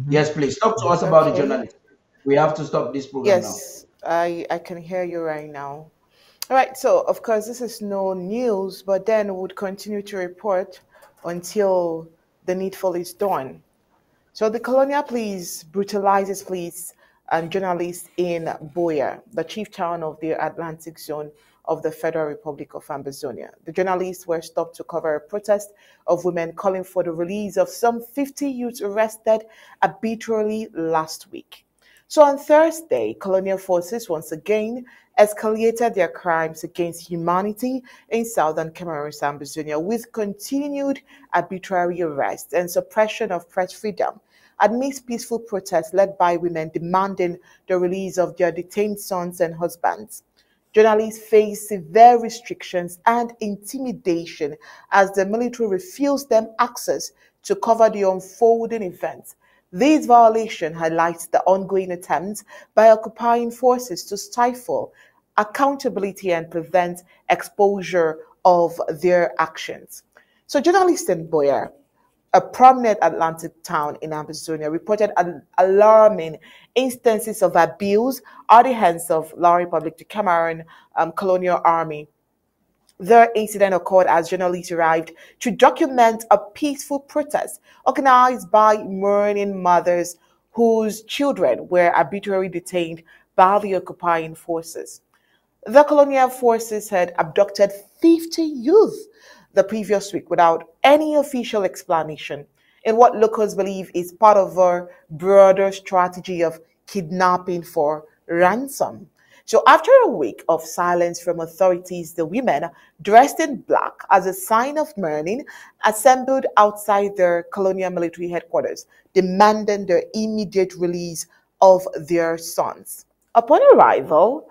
Yes, please talk to us about the Okay. journalist. We have to stop this program now. Yes, I can hear you right now. All right, so of course this is no news, but then we would continue to report until the needful is done. So the Colonial police brutalizes police and journalists in Buea, the chief town of the Atlantic zone of the Federal Republic of Ambazonia. The journalists were stopped to cover a protest of women calling for the release of some 50 youths arrested arbitrarily last week. So on Thursday, colonial forces once again escalated their crimes against humanity in southern Cameroon's Ambazonia with continued arbitrary arrests and suppression of press freedom amidst peaceful protests led by women demanding the release of their detained sons and husbands. Journalists face severe restrictions and intimidation as the military refused them access to cover the unfolding events. This violation highlights the ongoing attempts by occupying forces to stifle accountability and prevent exposure of their actions. So, journalists in Boyer, a prominent Atlantic town in Amazonia, reported alarming instances of abuse at the hands of La Republic du Cameroon colonial army. The incident occurred as journalists arrived to document a peaceful protest organized by mourning mothers whose children were arbitrarily detained by the occupying forces. The colonial forces had abducted 50 youth the previous week without any official explanation, in what locals believe is part of a broader strategy of kidnapping for ransom. So, after a week of silence from authorities, the women, dressed in black as a sign of mourning, assembled outside their colonial military headquarters, demanding the immediate release of their sons. Upon arrival,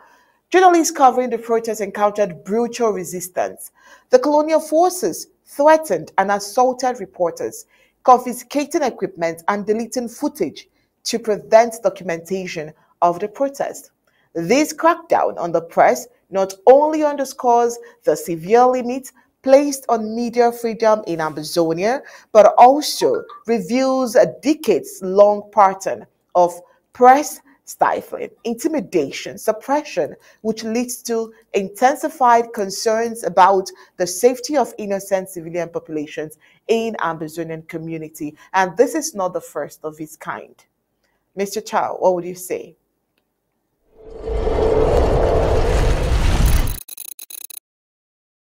journalists covering the protest encountered brutal resistance. The colonial forces threatened and assaulted reporters, confiscating equipment and deleting footage to prevent documentation of the protest. This crackdown on the press not only underscores the severe limits placed on media freedom in Amazonia, but also reveals a decades long pattern of press stifling, intimidation, suppression, which leads to intensified concerns about the safety of innocent civilian populations in Amazonian community. And this is not the first of its kind. Mr. Chow, what would you say?